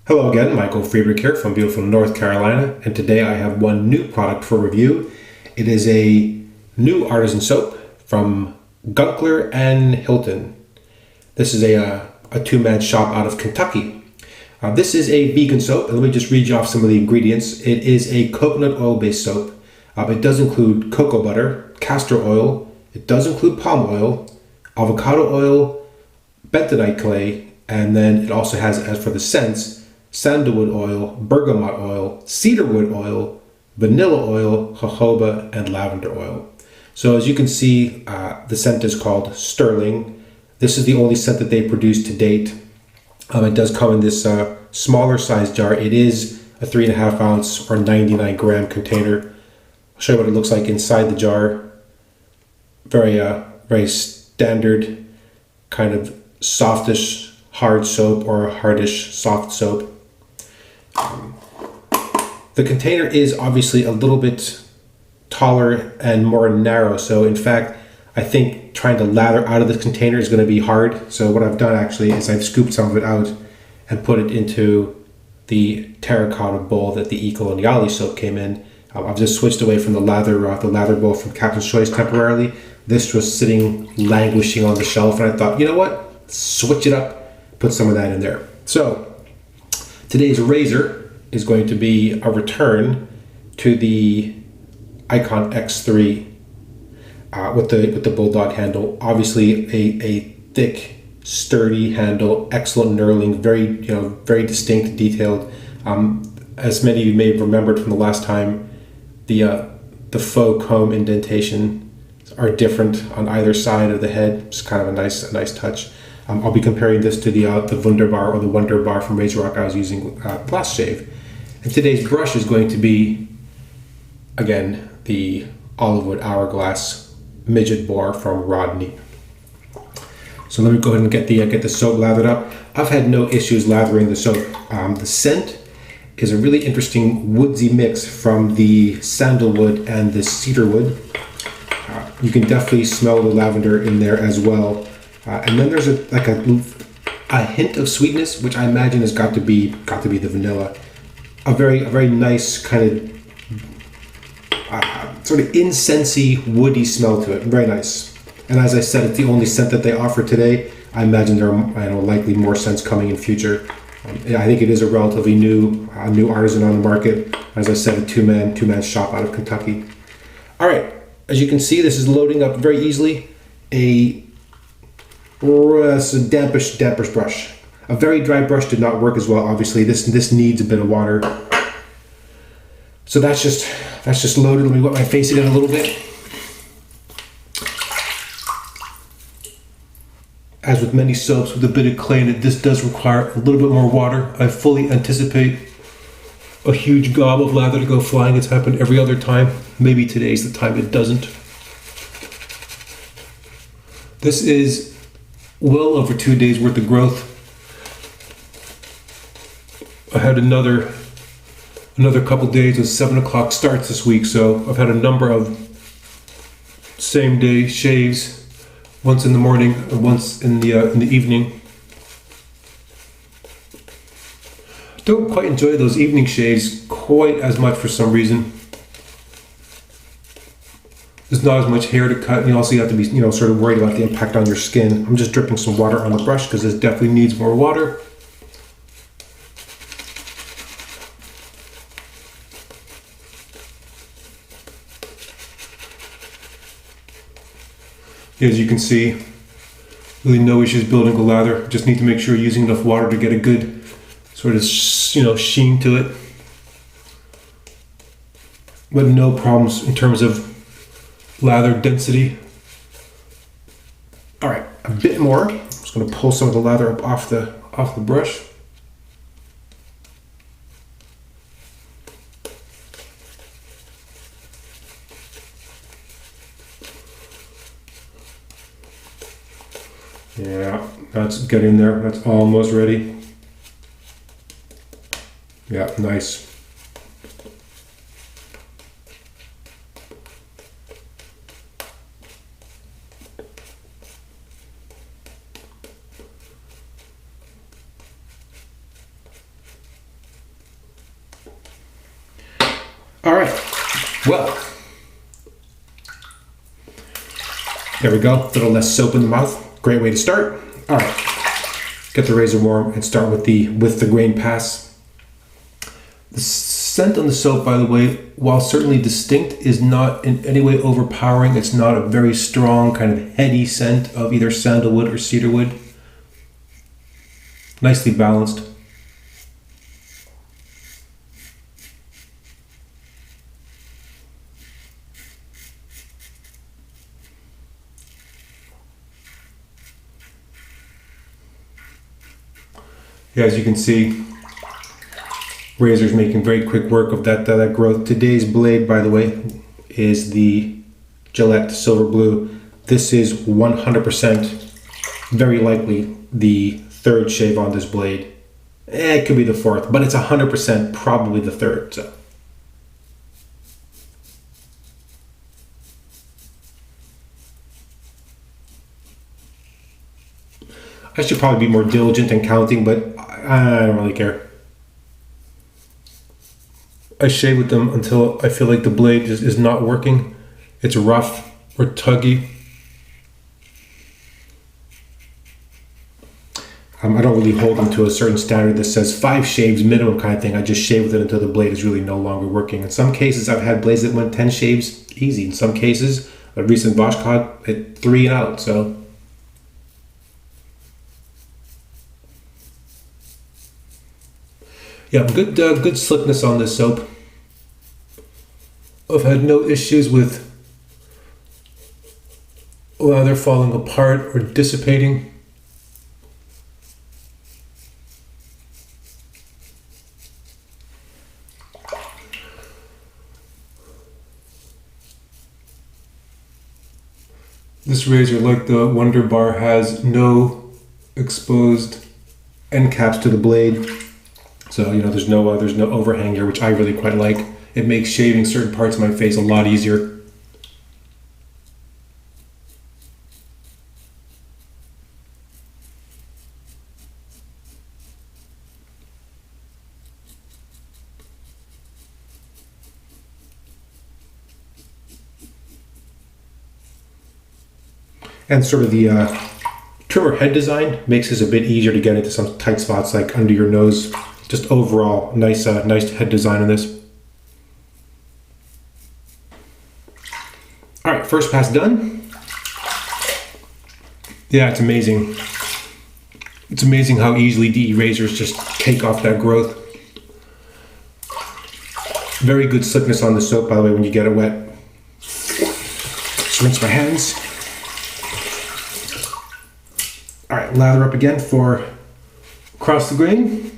Hello again, Michael Friedrich here from beautiful North Carolina, and today I have one new product for review. It is a new artisan soap from Gunkler and Hilton. This is a two-man shop out of Kentucky. This is a vegan soap, and let me just read you off some of the ingredients. It is a coconut oil-based soap. It does include cocoa butter, castor oil, it does include palm oil, avocado oil, bentonite clay, and then it also has, as for the scents, sandalwood oil, bergamot oil, cedarwood oil, vanilla oil, jojoba, and lavender oil. So as you can see, the scent is called Sterling. This is the only scent that they produced to date. It does come in this smaller size jar. It is a 3.5 ounce or 99 gram container. I'll show you what it looks like inside the jar. Very standard kind of softish hard soap or hardish soft soap. The container is obviously a little bit taller and more narrow, so in fact I think trying to lather out of this container is going to be hard. So what I've done actually is I've scooped some of it out and put it into the terracotta bowl that the Ecoloniali soap came in. I've just switched away from the lather bowl from Captain's Choice temporarily. This was sitting languishing on the shelf, and I thought, you know what, switch it up, put some of that in there. So today's razor is going to be a return to the iKon X3 with the bulldog handle. Obviously a thick, sturdy handle, excellent knurling, very distinct, detailed. As many of you may have remembered from the last time, the faux comb indentation are different on either side of the head. It's kind of a nice touch. I'll be comparing this to the Wunderbar or the Wonder Bar from Razor Rock I was using last shave. And today's brush is going to be, again, the Olivewood Hourglass Midget Boar from Rodney. So let me go ahead and get the soap lathered up. I've had no issues lathering the soap. The scent is a really interesting woodsy mix from the sandalwood and the cedarwood. You can definitely smell the lavender in there as well. And then there's a hint of sweetness, which I imagine has got to be the vanilla. A very nice kind of sort of incensey, woody smell to it. Very nice. And as I said, it's the only scent that they offer today. I imagine there are likely more scents coming in future. I think it is a relatively new artisan on the market. As I said, a two-man shop out of Kentucky. All right, as you can see, this is loading up very easily. A dampish brush. A very dry brush did not work as well. Obviously, this needs a bit of water. So that's just loaded. Let me wet my face again a little bit. As with many soaps with a bit of clay in it, this does require a little bit more water. I fully anticipate a huge gob of lather to go flying. It's happened every other time. Maybe today's the time it doesn't. This is well over 2 days worth of growth. I had another couple days of 7 o'clock starts this week, so I've had a number of same day shaves, once in the morning and once in the evening. Don't quite enjoy those evening shaves quite as much for some reason. There's not as much hair to cut, and you also have to be, sort of worried about the impact on your skin. I'm just dripping some water on the brush because this definitely needs more water. As you can see, really no issues building a lather. Just need to make sure you're using enough water to get a good sort of, sheen to it. But no problems in terms of lather density. All right, a bit more. I'm just going to pull some of the lather up off the brush. Yeah, that's getting there. That's almost ready. Yeah, nice. Well, there we go. A little less soap in the mouth. Great way to start. All right, get the razor warm and start with the grain pass. The scent on the soap, by the way, while certainly distinct, is not in any way overpowering. It's not a very strong kind of heady scent of either sandalwood or cedarwood. Nicely balanced. Yeah, as you can see, razor's making very quick work of that growth. Today's blade, by the way, is the Gillette Silver Blue. This is 100% very likely the third shave on this blade. It could be the fourth, but it's 100% probably the third. So. I should probably be more diligent in counting, but I don't really care. I shave with them until I feel like the blade is not working. It's rough or tuggy. I don't really hold them to a certain standard that says 5 shaves minimum kind of thing. I just shave with it until the blade is really no longer working. In some cases, I've had blades that went 10 shaves easy. In some cases, a recent Vashkod hit 3 and out. So. Yeah, good slickness on this soap. I've had no issues with lather falling apart or dissipating. This razor, like the Wonder Bar, has no exposed end caps to the blade. So, there's no overhang here, which I really quite like. It makes shaving certain parts of my face a lot easier. And sort of the trimmer head design makes this a bit easier to get into some tight spots like under your nose. Just overall, nice head design on this. All right, first pass done. Yeah, it's amazing. It's amazing how easily DE razors just take off that growth. Very good slickness on the soap, by the way, when you get it wet. Just rinse my hands. All right, lather up again for across the grain.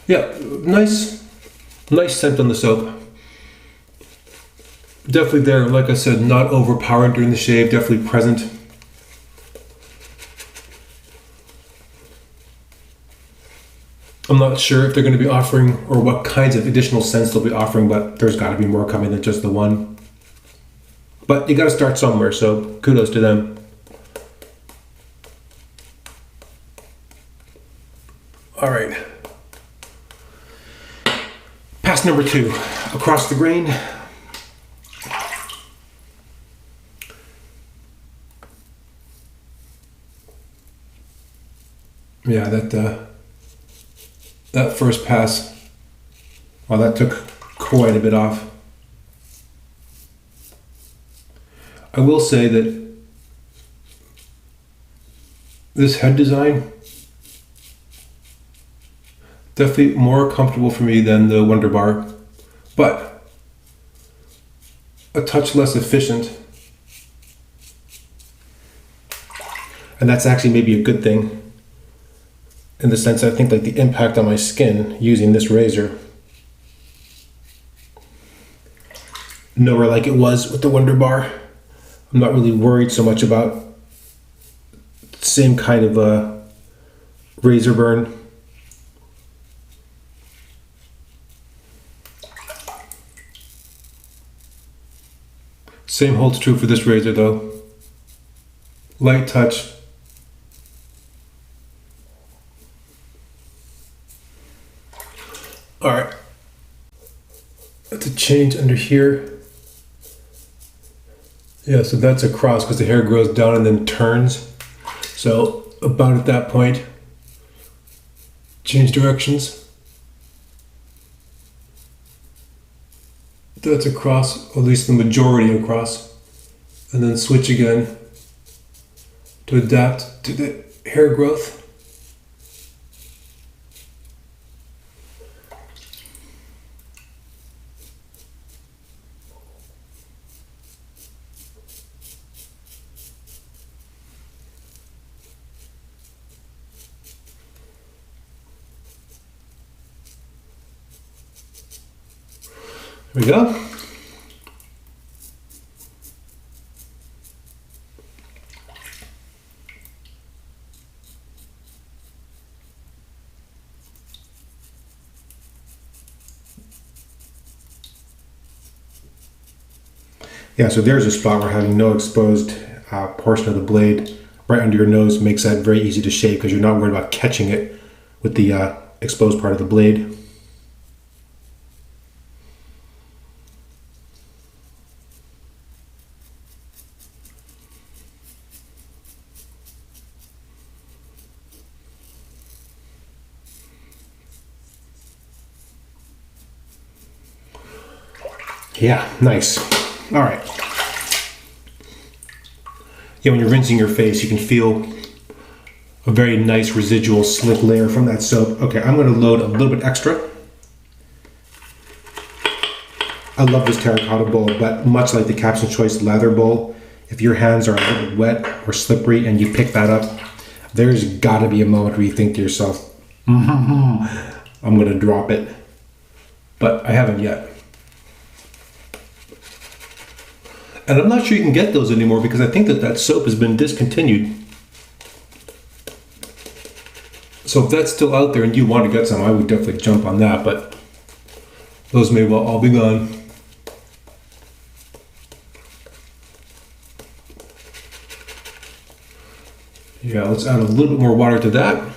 Yeah, nice scent on the soap. Definitely there, like I said, not overpowering during the shave, definitely present. I'm not sure if they're going to be offering or what kinds of additional scents they'll be offering, but there's got to be more coming than just the one. But you got to start somewhere, so kudos to them. All right. Pass number 2, across the grain. Yeah, that first pass, well, that took quite a bit off. I will say that this head design, definitely more comfortable for me than the Wonder Bar, but a touch less efficient. And that's actually maybe a good thing, in the sense I think like the impact on my skin using this razor, nowhere like it was with the Wonder Bar. I'm not really worried so much about the same kind of razor burn. Same holds true for this razor though. light touch. All right, that's a change under here. Yeah, so that's a cross because the hair grows down and then turns. So about at that point, change directions. That's a cross, at least the majority of cross. And then switch again to adapt to the hair growth. There we go. Yeah, so there's a spot where having no exposed portion of the blade right under your nose makes that very easy to shave because you're not worried about catching it with the exposed part of the blade. Yeah, nice. All right. Yeah, when you're rinsing your face, you can feel a very nice residual slick layer from that soap. Okay, I'm going to load a little bit extra. I love this terracotta bowl, but much like the Captain Choice leather bowl, if your hands are a little bit wet or slippery and you pick that up, there's got to be a moment where you think to yourself, I'm going to drop it. But I haven't yet. And I'm not sure you can get those anymore because I think that soap has been discontinued. So if that's still out there and you want to get some, I would definitely jump on that, but those may well all be gone. Yeah, let's add a little bit more water to that.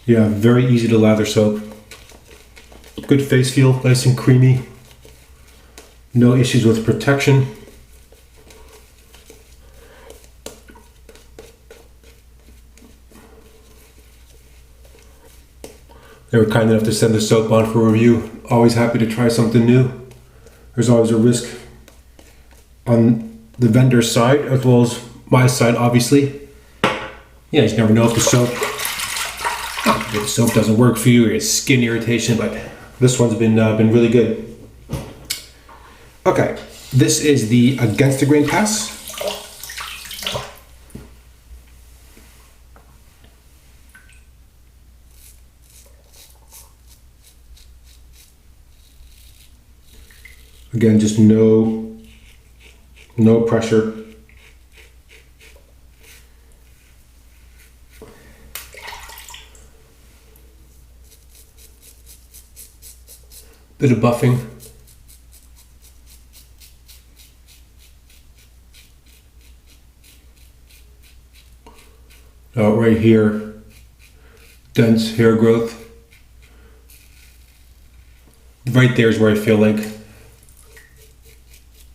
Yeah, very easy to lather soap. Good face feel, nice and creamy. No issues with protection. They were kind enough to send the soap on for review. Always happy to try something new. There's always a risk on the vendor's side as well as my side, obviously. Yeah, you just never know if the soap doesn't work for you or it's skin irritation, but this one's been really good. Okay, this is the Against the Grain pass. Again, just no pressure. Bit of buffing. Right here, dense hair growth. Right there is where I feel like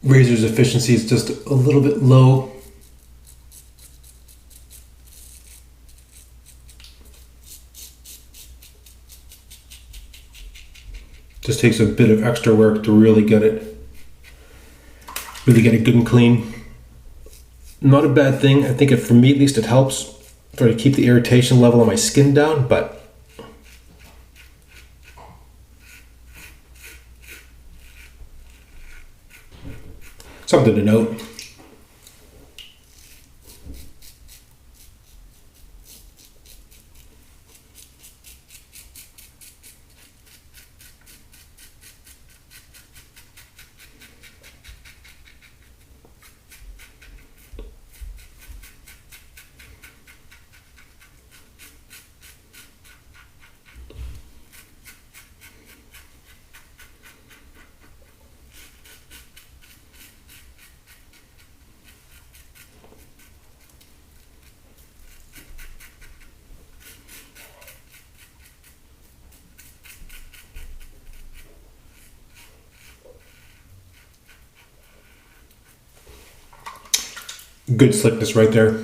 razor's efficiency is just a little bit low. Just takes a bit of extra work to really get it good and clean. Not a bad thing. I think for me at least it helps try to keep the irritation level on my skin down, but something to note. Good slickness right there.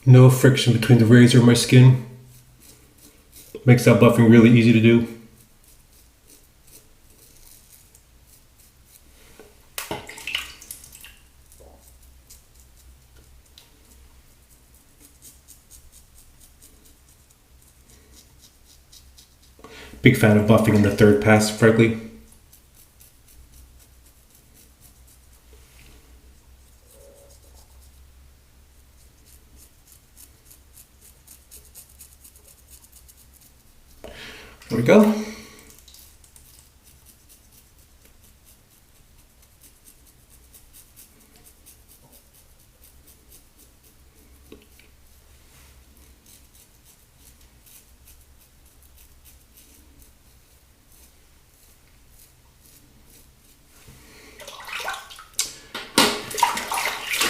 No friction between the razor and my skin. Makes that buffing really easy to do. Big fan of buffing in the third pass, frankly. There we go.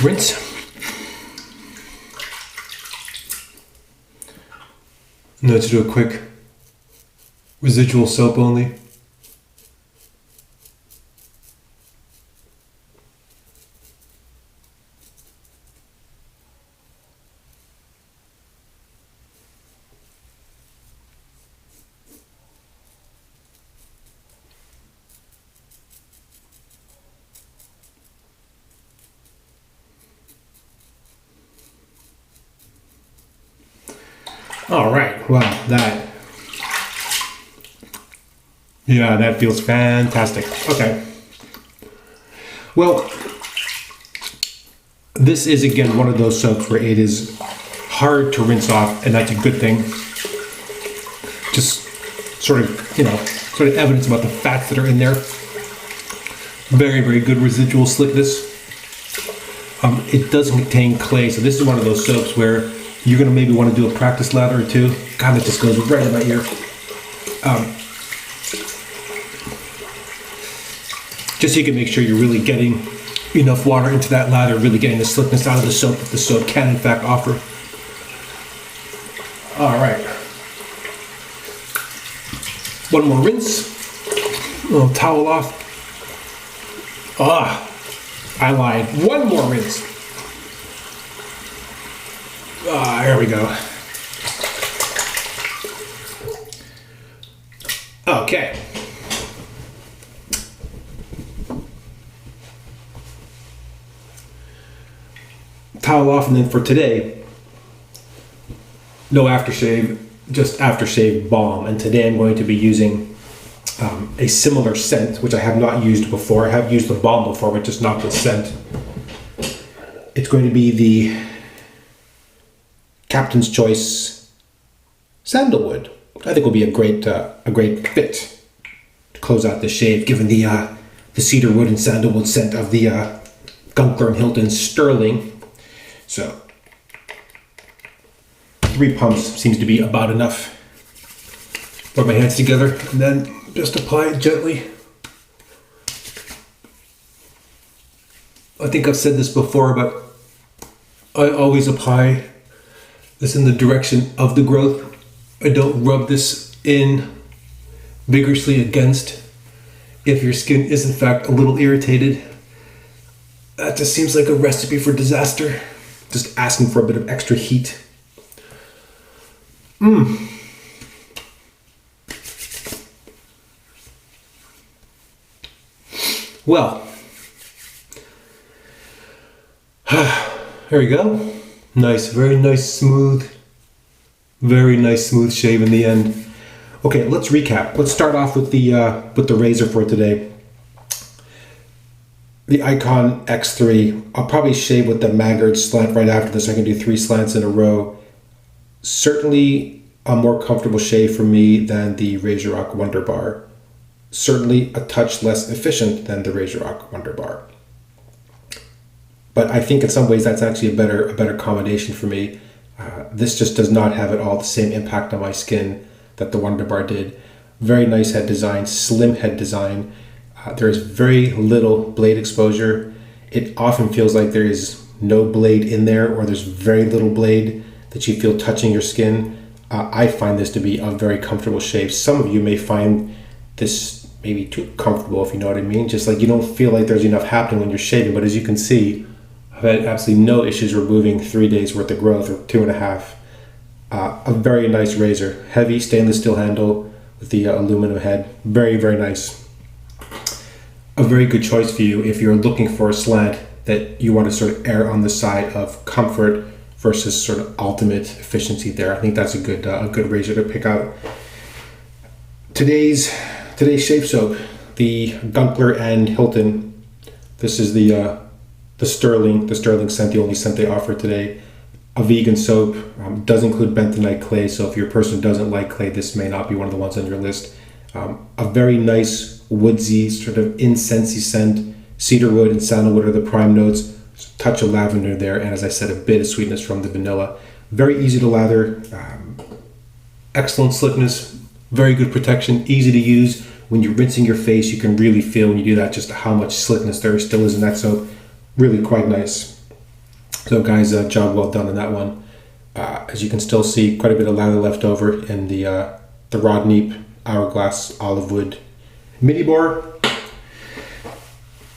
Rinse. Now let's do a quick residual soap only. All right, well, that feels fantastic. Okay. Well, this is again one of those soaps where it is hard to rinse off, and that's a good thing. Just sort of evidence about the fats that are in there. Very, very good residual slickness. It doesn't contain clay, so this is one of those soaps where you're gonna maybe want to do a practice lather or two. God, it just goes right in my ear. Just so you can make sure you're really getting enough water into that lather, really getting the slickness out of the soap that the soap can in fact offer. All right. One more rinse. A little towel off. I lied. One more rinse. Here we go. Okay. Towel off, and then for today, no aftershave, just aftershave balm. And today I'm going to be using a similar scent, which I have not used before. I have used the balm before, but just not the scent. It's going to be the Captain's Choice Sandalwood. I think will be a great fit to close out the shave, given the cedarwood and sandalwood scent of the Gunkler Hilton Sterling. So 3 pumps seems to be about enough. Rub my hands together and then just apply it gently. I think I've said this before, but I always apply this in the direction of the growth. I don't rub this in vigorously against. If your skin is in fact a little irritated, that just seems like a recipe for disaster. Just asking for a bit of extra heat. Well, there we go. Nice, very nice, smooth shave in the end. Okay, let's recap. Let's start off with the razor for today. The iKon X3. I'll probably shave with the Maggard slant right after this. I can do 3 slants in a row. Certainly a more comfortable shave for me than the RazoRock Wonder Bar. Certainly a touch less efficient than the RazoRock Wonder Bar. But I think in some ways that's actually a better combination for me. This just does not have at all the same impact on my skin that the Wonder Bar did. Very nice head design, slim head design. There is very little blade exposure. It often feels like there is no blade in there, or there's very little blade that you feel touching your skin. I find this to be a very comfortable shave. Some of you may find this maybe too comfortable, if you know what I mean. Just like you don't feel like there's enough happening when you're shaving, but as you can see, I've had absolutely no issues removing 3 days worth of growth, or 2.5. A very nice razor, heavy stainless steel handle with the aluminum head. Very, very nice. A very good choice for you if you're looking for a slant that you want to sort of err on the side of comfort versus sort of ultimate efficiency there. I think that's a good razor to pick out. Today's shave soap, the Gunkler and Hilton. This is the Sterling scent, the only scent they offer today. A vegan soap, does include bentonite clay, so if you're a person who doesn't like clay, this may not be one of the ones on your list. A very nice woodsy, sort of incensey scent. Cedarwood and sandalwood are the prime notes. Touch of lavender there, and as I said, a bit of sweetness from the vanilla. Very easy to lather, excellent slickness, very good protection, easy to use. When you're rinsing your face, you can really feel when you do that just how much slickness there still is in that soap. Really quite nice. So guys, job well done on that one. As you can still see, quite a bit of lather left over in the Rodneep Hourglass Olive Wood Mini Boar.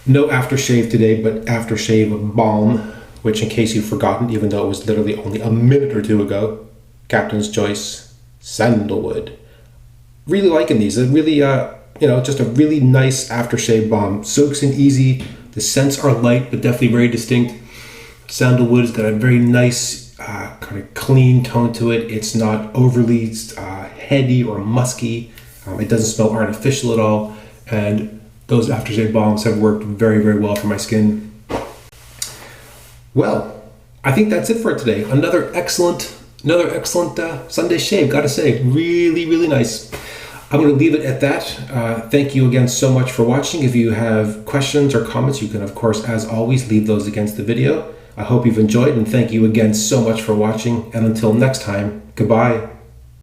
No aftershave today, but aftershave balm, which in case you've forgotten, even though it was literally only a minute or two ago, Captain's Choice Sandalwood. Really liking these. They're really, just a really nice aftershave balm. Soaks in easy. The scents are light, but definitely very distinct. Sandalwood's got a very nice, kind of clean tone to it. It's not overly heady or musky. It doesn't smell artificial at all. And those aftershave balms have worked very, very well for my skin. Well, I think that's it for today. Another excellent Sunday shave, gotta say. Really, really nice. I'm going to leave it at that. Thank you again so much for watching. If you have questions or comments, you can, of course, as always, leave those against the video. I hope you've enjoyed, and thank you again so much for watching. And until next time, goodbye.